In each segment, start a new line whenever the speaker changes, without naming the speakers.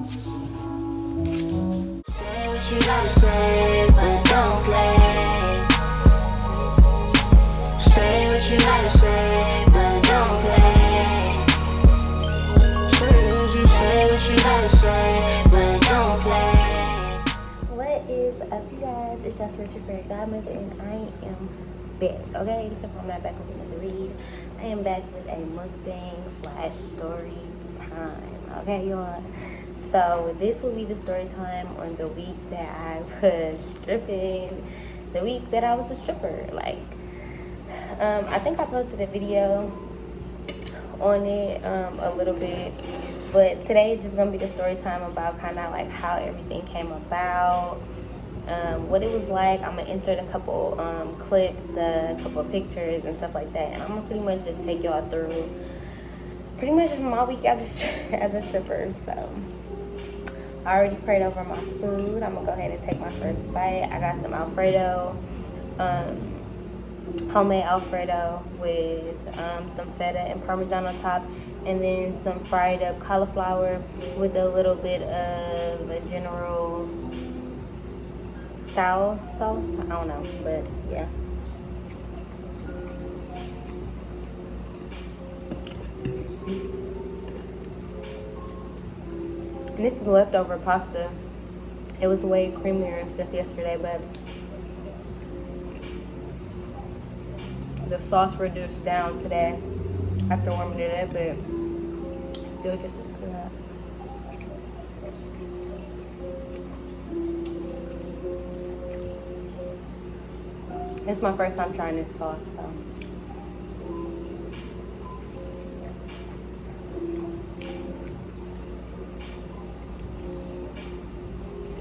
Say what you gotta say, but don't play. Say what you gotta say, but don't play. Say what you gotta say, but don't play.
What is up, you guys? It's your spiritual fairy godmother, and I am back. Okay, except I'm not back with another read. I am back with a mukbang / story time. Okay, y'all. So this will be the story time on the week that I was stripping, the week that I was a stripper. I think I posted a video on it a little bit, but today is just gonna be the story time about kind of like how everything came about, what it was like. I'm gonna insert a couple clips, a couple of pictures and stuff like that, and I'm gonna pretty much just take y'all through pretty much my week as a stripper. So I already prayed over my food. I'm gonna go ahead and take my first bite. I got some Alfredo, homemade Alfredo with some feta and Parmesan on top, and then some fried up cauliflower with a little bit of a general sour sauce. I don't know, but yeah. And this is leftover pasta. It was way creamier and stuff yesterday, but the sauce reduced down today after warming it up, but still just as good. It's my first time trying this sauce, so.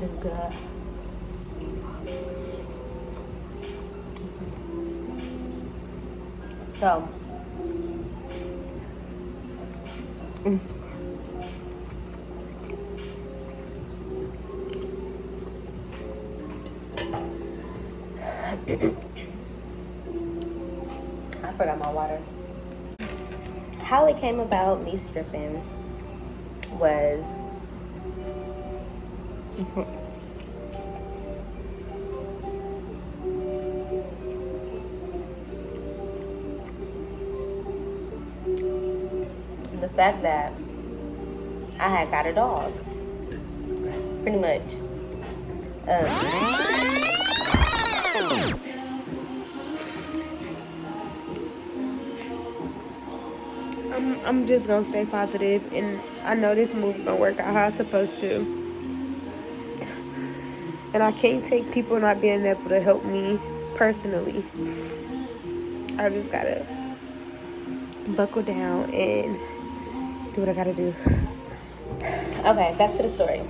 It's good. So, I forgot my water. How it came about me stripping was the fact that I had got a dog, pretty much.
I'm just gonna stay positive, and I know this move gonna work out how it's supposed to. And I can't take people not being able to help me personally. I just gotta buckle down and do what I gotta do.
Okay, back to the story.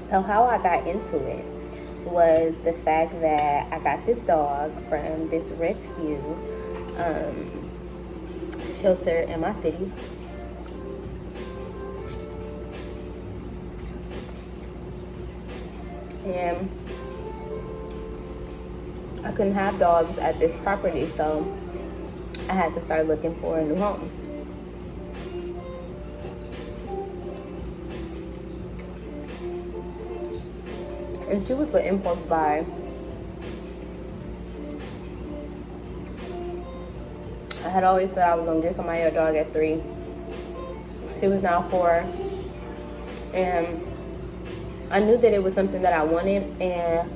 So how I got into it was the fact that I got this dog from this rescue shelter in my city. And I couldn't have dogs at this property, so I had to start looking for new homes. And she was the impulse buy. I had always said I was gonna get my dog at 3. She was now 4, and I knew that it was something that I wanted, and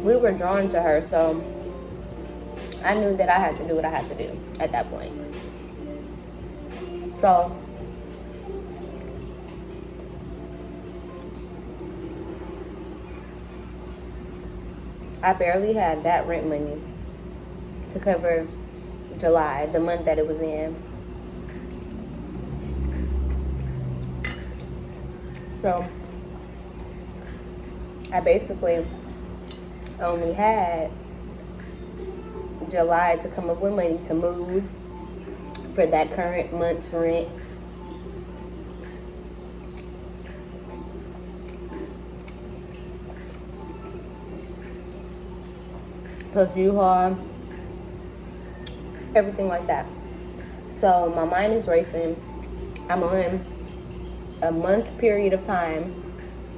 we were drawn to her, so I knew that I had to do what I had to do at that point. So I barely had that rent money to cover July, the month that it was in. So I basically only had July to come up with money to move for that current month's rent. Plus U-Haul, everything like that. So my mind is racing. I'm on a month period of time,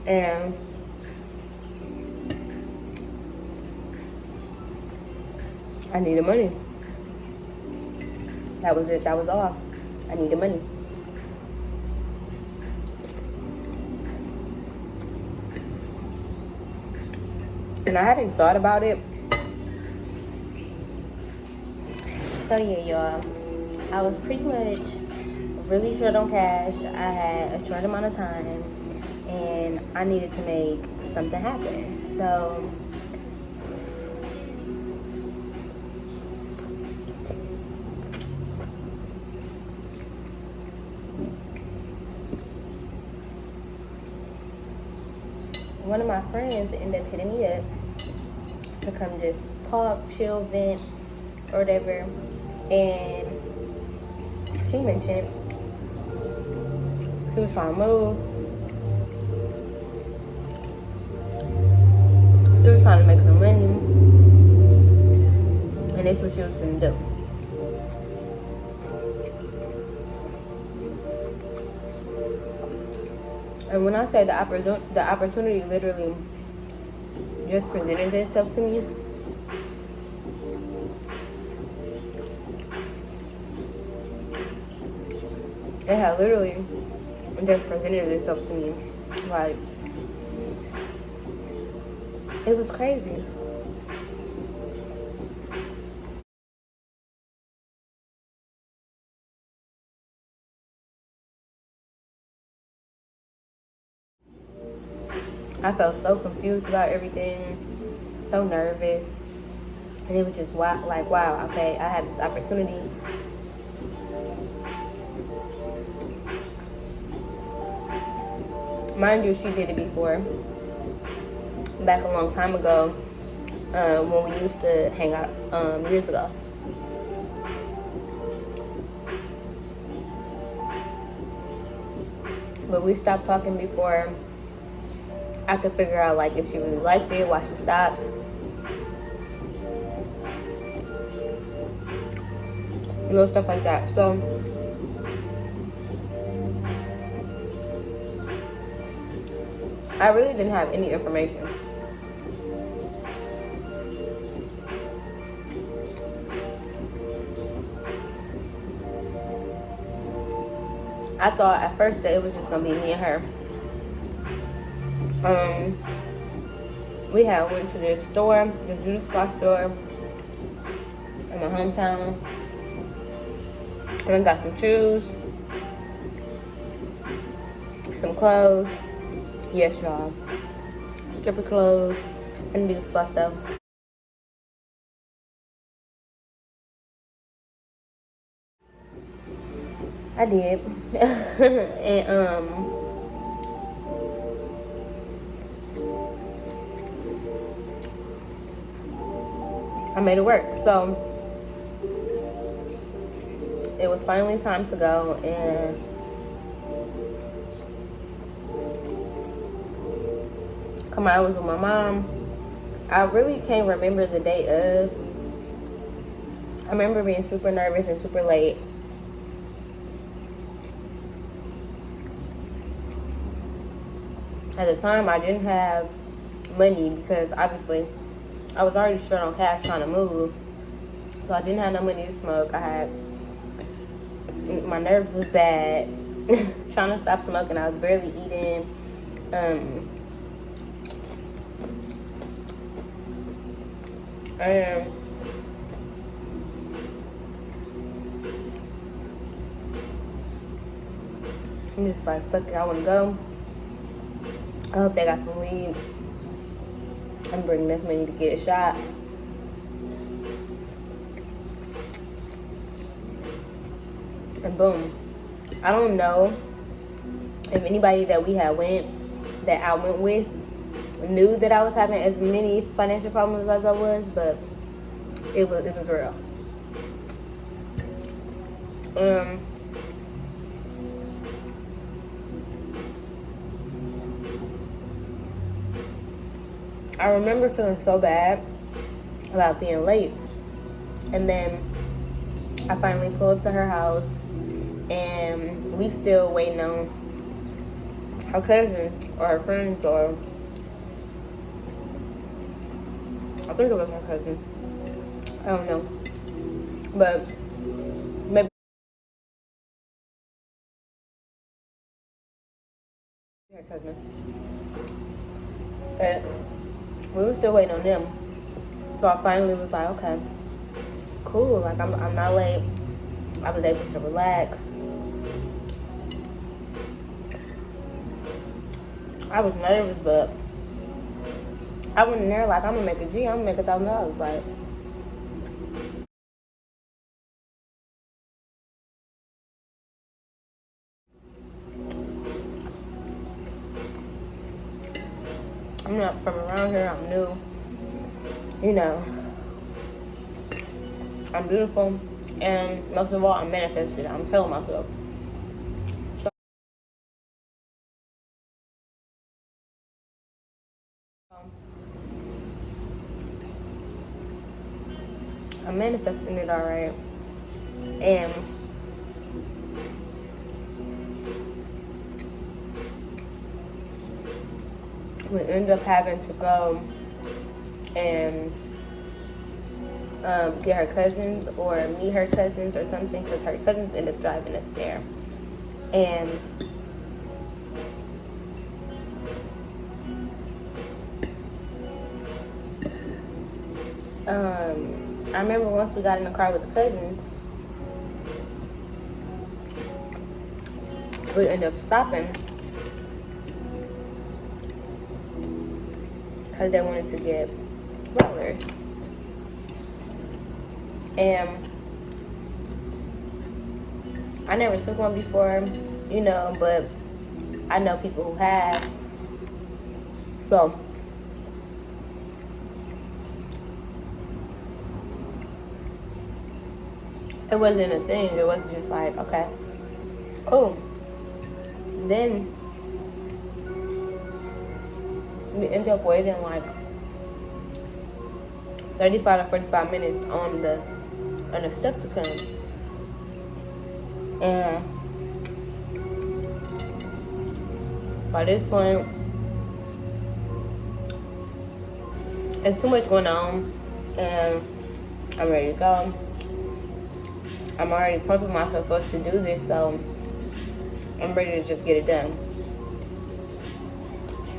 and I needed money. That was it. That was all. I needed money. And I hadn't thought about it. So yeah, y'all. I was pretty much really short on cash. I had a short amount of time, and I needed to make something happen. So one of my friends ended up hitting me up to come just talk, chill, vent, or whatever. And she mentioned she was trying to move. She was trying to make some money. And that's what she was going to do. And when I say the opportunity literally just presented itself to me, it had literally just presented itself to me. Like, it was crazy. I felt so confused about everything, so nervous. And it was just wow, like, wow, okay, I have this opportunity. Mind you, she did it before, back a long time ago, when we used to hang out years ago. But we stopped talking before I could figure out like if she really liked it, why she stopped. Little stuff like that. So I really didn't have any information. I thought at first that it was just gonna be me and her. We had went to this store, this beauty supply store in my hometown. And I got some shoes, some clothes. Yes, y'all. Stripper clothes and beauty supply stuff. I did. And I made it work. So it was finally time to go, and come on, I was with my mom. I really can't remember the day of. I remember being super nervous and super late. At the time, I didn't have money because obviously I was already short on cash trying to move. So I didn't have no money to smoke. My nerves was bad. Trying to stop smoking. I was barely eating. And I'm just like, fuck it, I want to go. I hope they got some weed. I'm bringing enough money to get a shot. And boom. I don't know if anybody that we had that I went with knew that I was having as many financial problems as I was, but it was real. I remember feeling so bad about being late, and then I finally pull up to her house, and we still waiting on her cousin or her friends, or I think it was her cousin. I don't know, but maybe her cousin. But we were still waiting on them, so I finally was like, okay, cool. Like I'm not late. I was able to relax. I was nervous, but I went in there like, I'm gonna make a G. I'm gonna make $1,000. Like, I'm not from around here. I'm new. You know, I'm beautiful, and most of all, I'm manifested. I'm telling myself. So I'm manifesting it all right, and we end up having to go and get her cousins or meet her cousins or something, because her cousins end up driving us there. And I remember once we got in the car with the cousins, we ended up stopping because they wanted to get rollers. And I never took one before, you know, but I know people who have. So it wasn't a thing. It was just like, okay, cool. Then we ended up waiting like 35 to 45 minutes on the stuff to come. And by this point, there's too much going on, and I'm ready to go. I'm already pumping myself up to do this, so I'm ready to just get it done.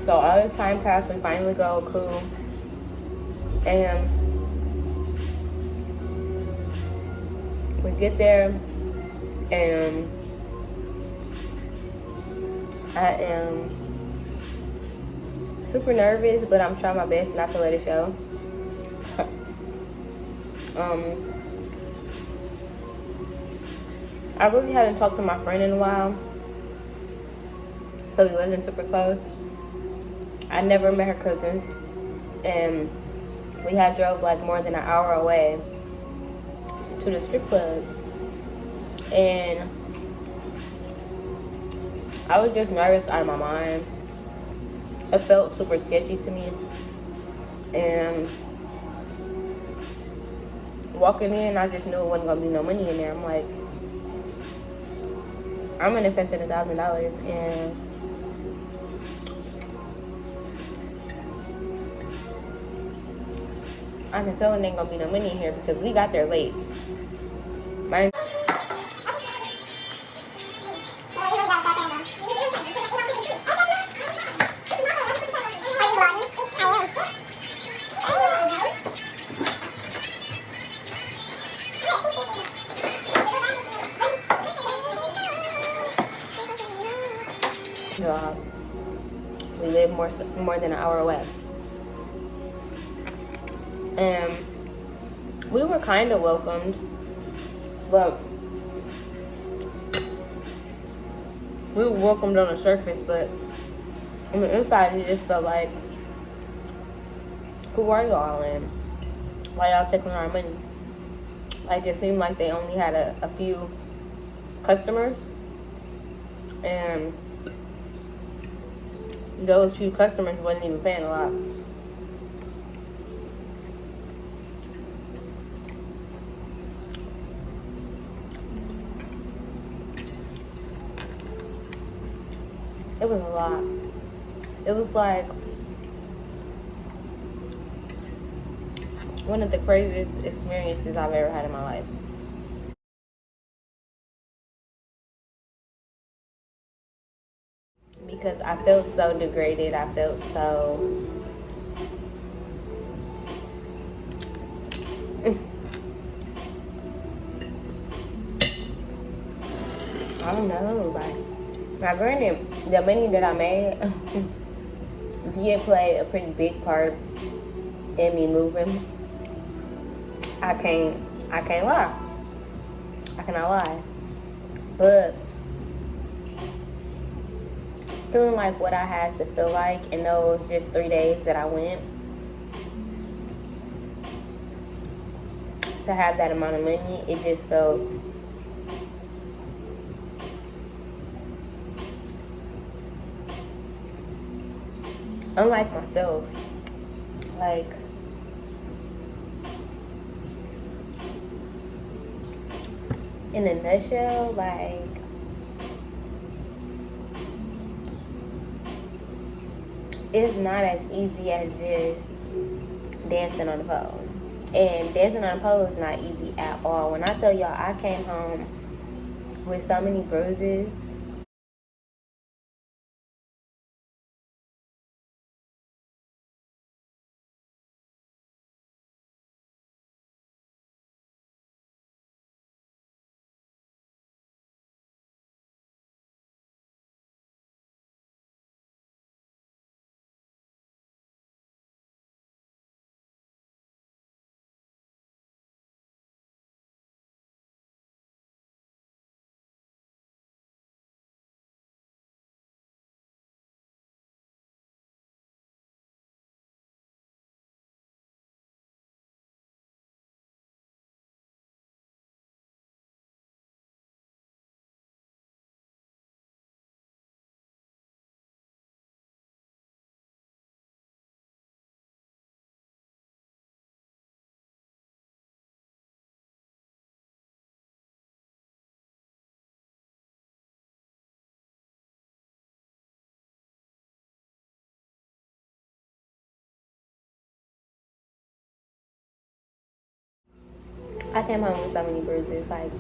So all this time passed, we finally go, cool. And we get there, and I am super nervous, but I'm trying my best not to let it show. I really hadn't talked to my friend in a while, so we wasn't super close. I never met her cousins, and we had drove like more than an hour away to the strip club, and I was just nervous out of my mind. It felt super sketchy to me, and walking in, I just knew it wasn't gonna be no money in there. I'm like, I'm gonna invest in $1,000, and I can tell it ain't gonna be no money in here because we got there late. My job, we live more than an hour away, and we were kind of welcomed, but we were welcomed on the surface, but on the inside it just felt like, who are y'all, and why y'all taking our money? Like, it seemed like they only had a few customers, and those few customers wasn't even paying a lot. It was a lot. It was like one of the craziest experiences I've ever had in my life. Because I felt so degraded. I felt so I don't know, like, now granted, the money that I made did play a pretty big part in me moving. I can't lie. I cannot lie. But feeling like what I had to feel like in those just 3 days that I went, to have that amount of money, it just felt unlike myself. Like, in a nutshell, like, it's not as easy as just dancing on the pole. And dancing on the pole is not easy at all. When I tell y'all, I came home with so many bruises. I came home with so many bruises. Like,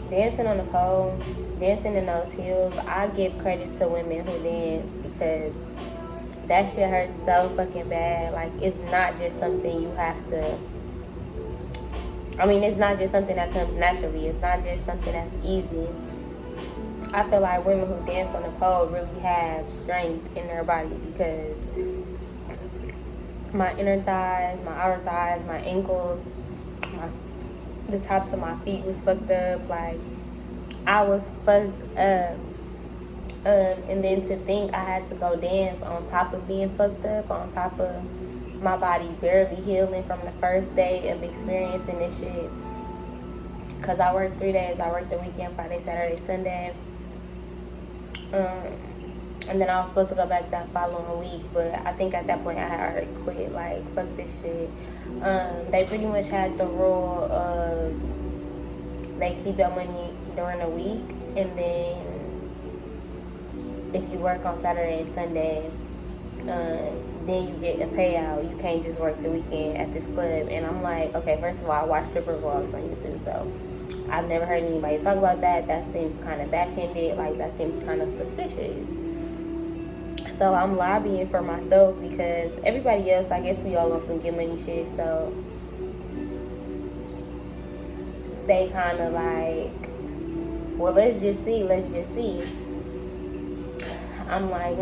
dancing on the pole, dancing in those heels, I give credit to women who dance because that shit hurts so fucking bad. Like, it's not just something you have to, I mean, it's not just something that comes naturally. It's not just something that's easy. I feel like women who dance on the pole really have strength in their body because my inner thighs, my outer thighs, my ankles, the tops of my feet was fucked up. Like, I was fucked up. And then to think I had to go dance on top of being fucked up, on top of my body barely healing from the first day of experiencing this shit. Because I worked 3 days. I worked the weekend, Friday, Saturday, Sunday. And then I was supposed to go back that following week, but I think at that point I had already quit. Like, fuck this shit. They pretty much had the rule of they keep your money during the week, and then if you work on Saturday and Sunday, then you get a payout. You can't just work the weekend at this club. And I'm like, okay, first of all, I watch stripper vlogs on YouTube, so I've never heard anybody talk about that. That seems kind of backhanded. Like, that seems kind of suspicious. So I'm lobbying for myself because everybody else, I guess we all on some get money shit. So they kind of like, well, let's just see. I'm like,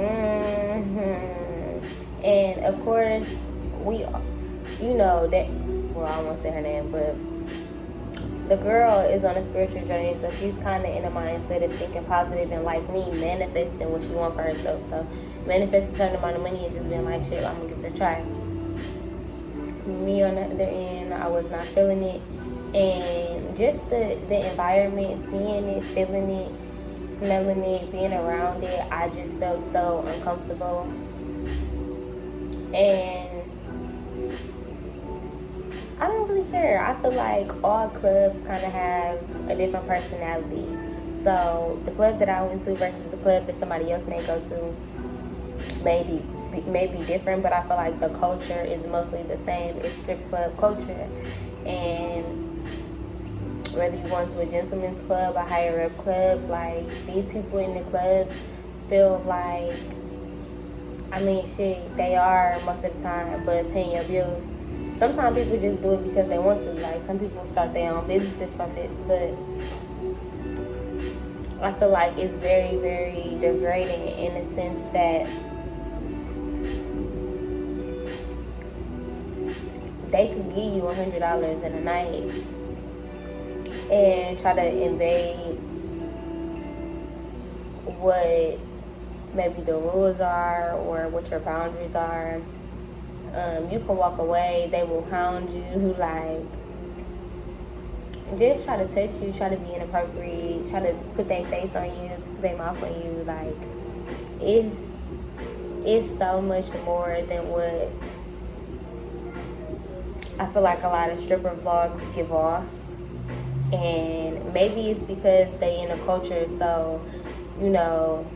And of course, you know that, well, I won't say her name, but the girl is on a spiritual journey, so she's kind of in a mindset of thinking positive and, like me, manifesting what she wants for herself. So manifesting a certain amount of money and just being like, shit, I'm gonna give it a try. Me on the other end, I was not feeling it, and just the environment, seeing it, feeling it, smelling it, being around it, I just felt so uncomfortable. And I don't really care. I feel like all clubs kind of have a different personality. So the club that I went to versus the club that somebody else may go to may be different, but I feel like the culture is mostly the same. It's strip club culture. And whether you going to a gentleman's club, a higher up club, like these people in the clubs feel like, I mean, shit, they are most of the time, but paying your bills. Sometimes people just do it because they want to. Like, some people start their own businesses from this, but I feel like it's very, very degrading in the sense that they could give you $100 in a night and try to invade what maybe the rules are or what your boundaries are. You can walk away, they will hound you, like, just try to touch you, try to be inappropriate, try to put their face on you, to put their mouth on you. Like, it's so much more than what I feel like a lot of stripper vlogs give off. And maybe it's because they in a culture, so, you know,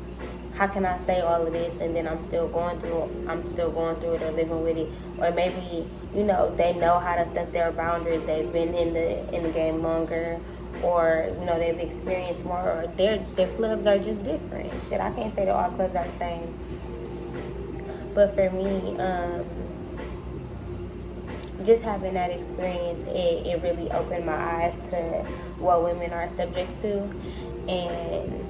how can I say all of this and then I'm still going through it or living with it? Or maybe, you know, they know how to set their boundaries. They've been in the game longer, or, you know, they've experienced more, or their clubs are just different. Shit, I can't say that all clubs are the same. But for me, just having that experience, it really opened my eyes to what women are subject to. And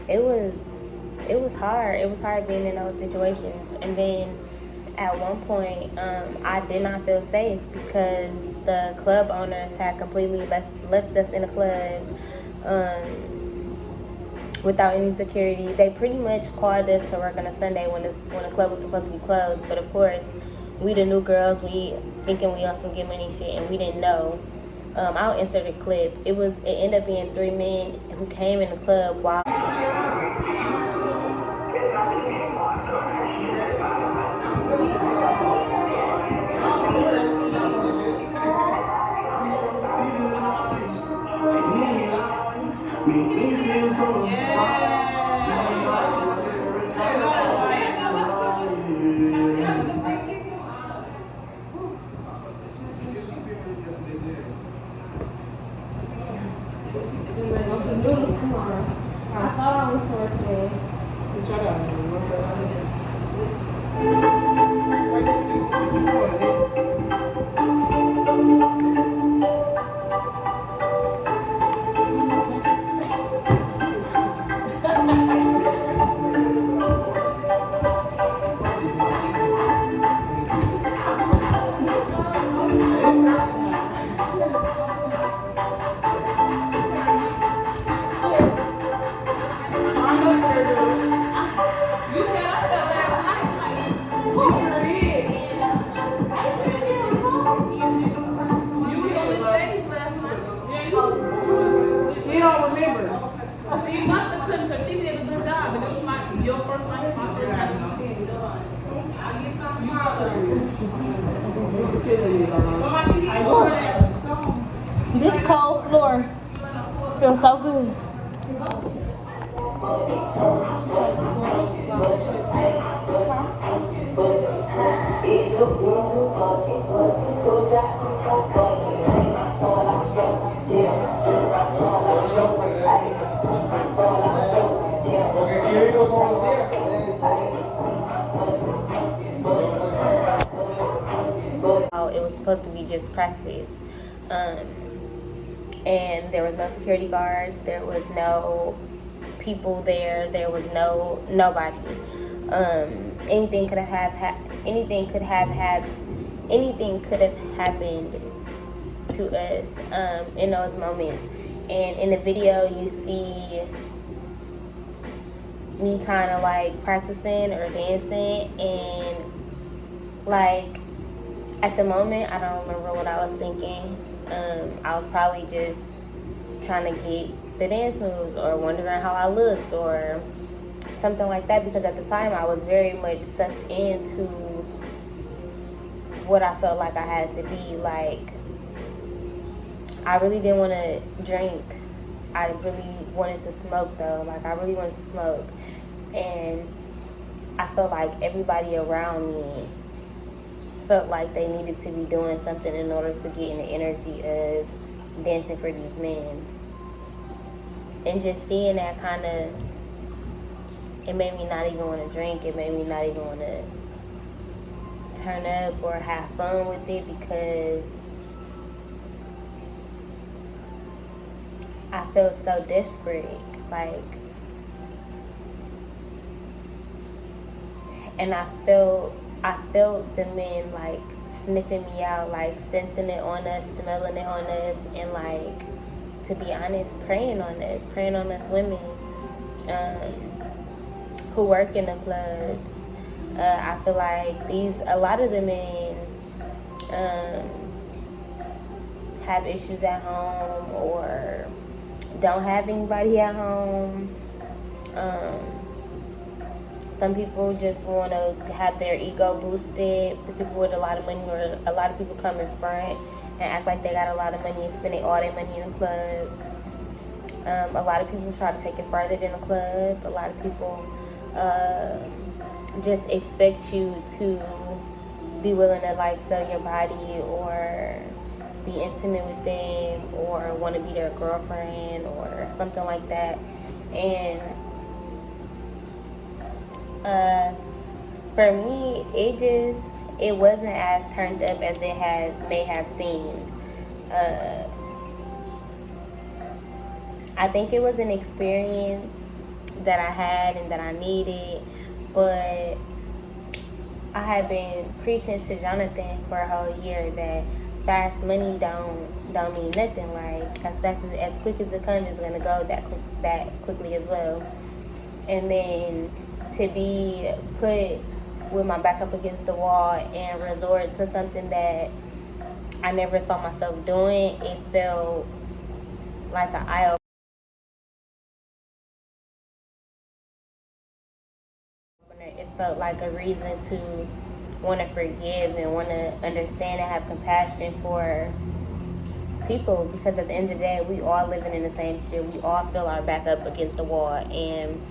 it was hard. It was hard being in those situations. And then at one point, I did not feel safe because the club owners had completely left us in the club without any security. They pretty much called us to work on a Sunday when the club was supposed to be closed. But of course, we the new girls, we thinking we on some get money shit, and we didn't know. I'll insert a clip. It ended up being 3 men who came in the club while this cold floor feels so good. It was supposed to be just practice. And there was no security guards, there was no people there, there was nobody. Anything could have happened to us in those moments. And in the video you see me kind of like practicing or dancing, and like at the moment I don't remember what I was thinking. I was probably just trying to get the dance moves or wondering how I looked or something like that, because at the time I was very much sucked into what I felt like I had to be. Like, I really didn't want to drink. I really wanted to smoke though. Like I really wanted to smoke, and I felt like everybody around me felt like they needed to be doing something in order to get in the energy of dancing for these men. And just seeing that kind of, it made me not even want to drink. It made me not even want to turn up or have fun with it, because I felt so desperate. Like, and I felt the men like sniffing me out, like sensing it on us, smelling it on us, and like, to be honest, preying on us women who work in the clubs. I feel like a lot of the men have issues at home or don't have anybody at home. Some people just want to have their ego boosted. The people with a lot of money, or a lot of people come in front and act like they got a lot of money and spending all their money in the club. A lot of people try to take it further than the club. A lot of people just expect you to be willing to like sell your body or be intimate with them or want to be their girlfriend or something like that. And for me, it wasn't as turned up as it may have seemed. I think it was an experience that I had and that I needed, but I had been preaching to Jonathan for a whole year that fast money don't mean nothing. Like as quick as it comes, it's gonna go that quickly as well. And then to be put with my back up against the wall and resort to something that I never saw myself doing, it felt like an eye opener. It felt like a reason to want to forgive and want to understand and have compassion for people, because at the end of the day, we all living in the same shit. We all feel our back up against the wall, and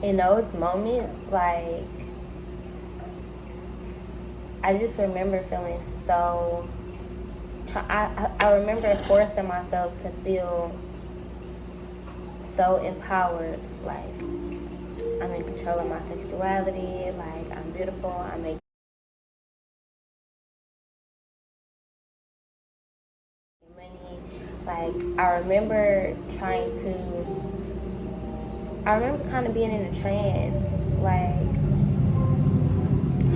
in those moments, like, I just remember feeling so, I remember forcing myself to feel so empowered, like I'm in control of my sexuality, like I'm beautiful, I make money. Like I remember kind of being in a trance, like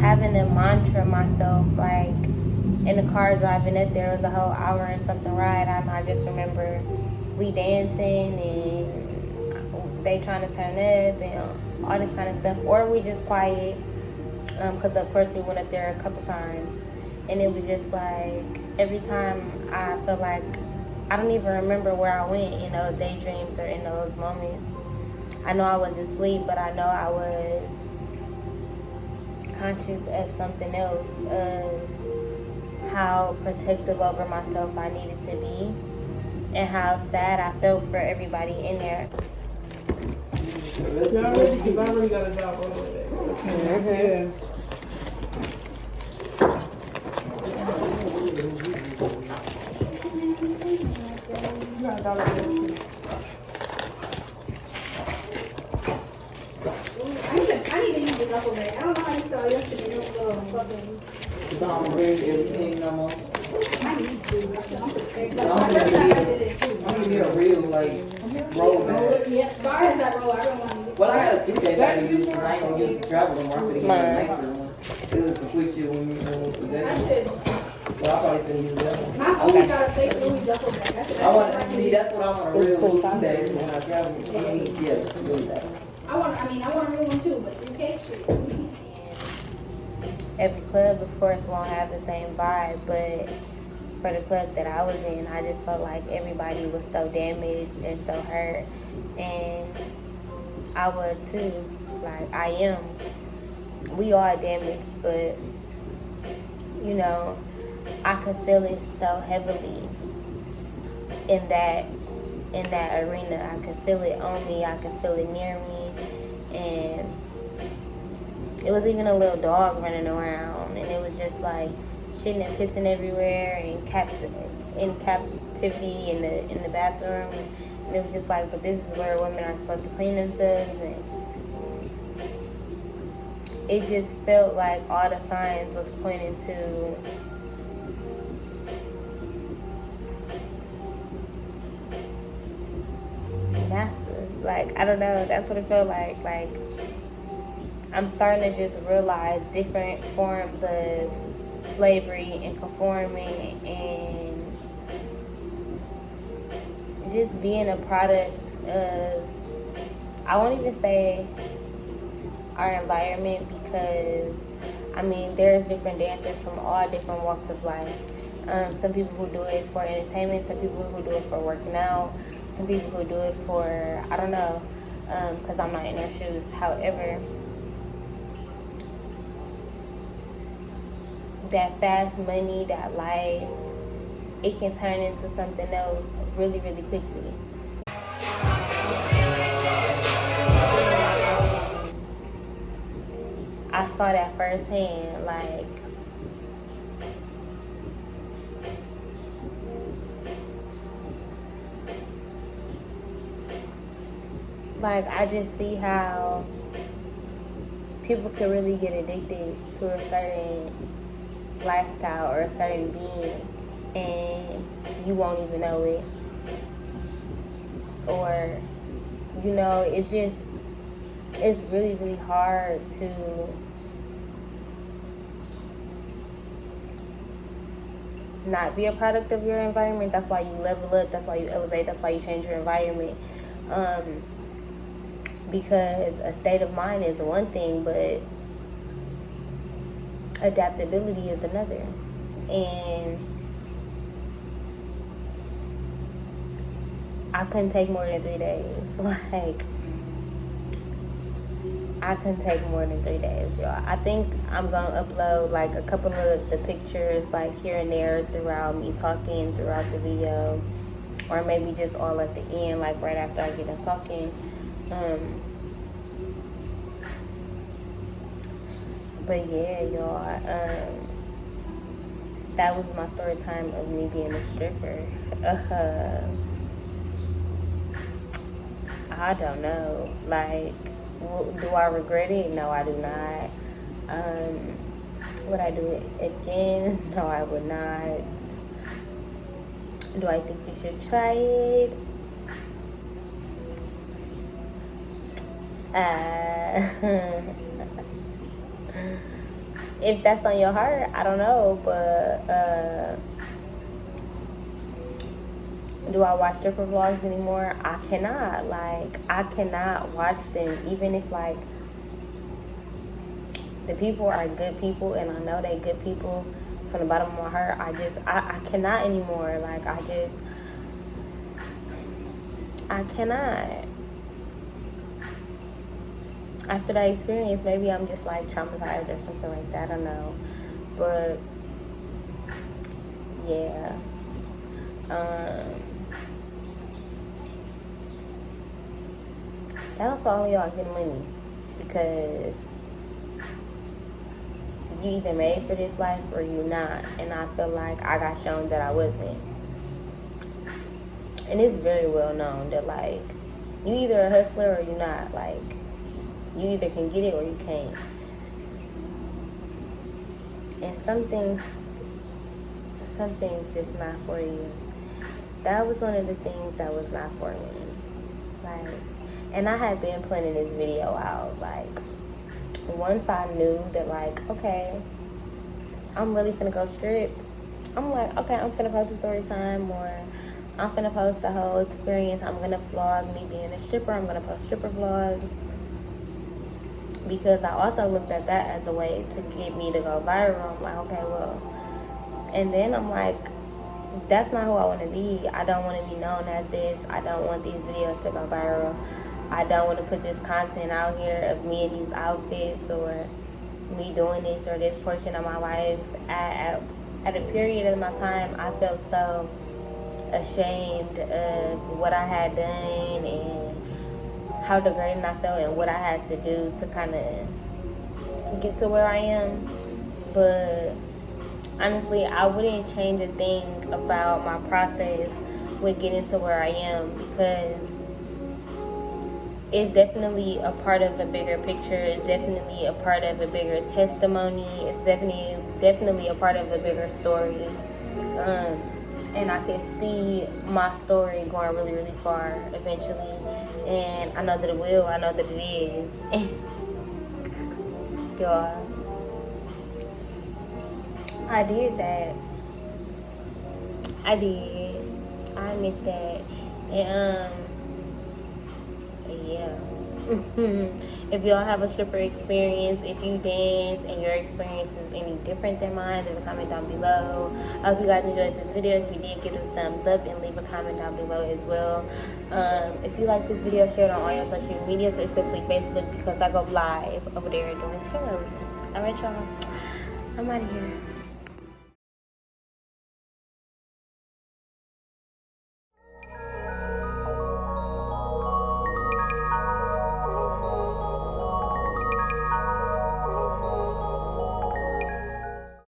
having to mantra myself, like in the car driving up there. It was a whole hour and something ride. I just remember we dancing and they trying to turn up and all this kind of stuff, or we just quiet, because of course we went up there a couple times, and it was just like every time I felt like I don't even remember where I went in those daydreams or in those moments. I know I wasn't asleep, but I know I was conscious of something else, of how protective over myself I needed to be, and how sad I felt for everybody in there.
You already got a job on it. Yeah. You got a dollar bill too.
I need to use the duffel bag. I don't know how you saw yesterday. Fucking.
Don't bring everything no more.
I need to.
I need a real, like, roll bag.
Yeah, Scar has that roll. I don't want to.
Well, I got a suitcase I use, and I ain't gonna use the travel no more. I'm gonna get a nicer one. It was the quick shit when we together. Well, I probably couldn't use that one.
My food got a fake Louis duffel bag.
I want to see, that's what I want, a real suitcase when I travel. Yeah, really that.
I want a real one too, but 3K shit.
Every club, of course, won't have the same vibe, but for the club that I was in, I just felt like everybody was so damaged and so hurt, and I was too. Like, I am. We all damaged, but, you know, I could feel it so heavily. in that arena. I could feel it on me. I could feel it near me, and it was even a little dog running around, and it was just like shitting and pissing everywhere, and in captivity in the bathroom, and it was just like, but this is where women are supposed to clean themselves, and it just felt like all the signs was pointing to massive. Like, I don't know, that's what it felt like. Like, I'm starting to just realize different forms of slavery and conforming and just being a product of, I won't even say our environment, because I mean there's different dancers from all different walks of life. Some people who do it for entertainment, some people who do it for working out, some people who do it for, I don't know, because I'm not in their shoes. However, that fast money, that life, it can turn into something else really, really quickly. I saw that firsthand, like I just see how people can really get addicted to a certain lifestyle or a certain being, and you won't even know it. Or, you know, it's really, really hard to not be a product of your environment. That's why you level up, that's why you elevate, that's why you change your environment. Because a state of mind is one thing, but adaptability is another. And I couldn't take more than 3 days. Like, I couldn't take more than 3 days, y'all. I think I'm gonna upload like a couple of the pictures, like here and there, throughout me talking throughout the video, or maybe just all at the end, like right after I get done talking. But yeah, y'all, that was my story time of me being a stripper. I don't know. Like, do I regret it? No, I do not. Would I do it again? No, I would not. Do I think you should try it? If that's on your heart, I don't know, but do I watch stripper vlogs anymore? I cannot. Like, I cannot watch them, even if like the people are good people and I know they good people from the bottom of my heart. I cannot anymore. Like, I cannot. After that experience, maybe I'm just like traumatized or something like that. I don't know. But yeah. Shout out to all of y'all getting money, because you either made for this life or you not. And I feel like I got shown that I wasn't. And it's very well known that like you either a hustler or you're not. Like, you either can get it or you can't. And some things just not for you. That was one of the things that was not for me. Like, and I had been planning this video out. Like, once I knew that, like, okay, I'm really finna go strip, I'm like, okay, I'm finna post a story time, or I'm finna post the whole experience. I'm gonna vlog me being a stripper. I'm gonna post stripper vlogs. Because I also looked at that as a way to get me to go viral. I'm like, okay, well. And then I'm like, that's not who I want to be. I don't want to be known as this. I don't want these videos to go viral. I don't want to put this content out here of me in these outfits, or me doing this or this portion of my life. At a period of my time, I felt so ashamed of what I had done and how degrading I felt and what I had to do to kind of get to where I am. But honestly, I wouldn't change a thing about my process with getting to where I am, because it's definitely a part of a bigger picture. It's definitely a part of a bigger testimony. It's definitely a part of a bigger story. And I could see my story going really, really far eventually. And I know that it will. I know that it is. Y'all, I did that. I did. I admit that. And, yeah. If y'all have a stripper experience, if you dance and your experience is any different than mine, leave a comment down below. I hope you guys enjoyed this video. If you did, give it a thumbs up and leave a comment down below as well. If you like this video, share it on all your social medias, especially Facebook, because I go live over there doing stories. Alright, y'all. I'm out of here.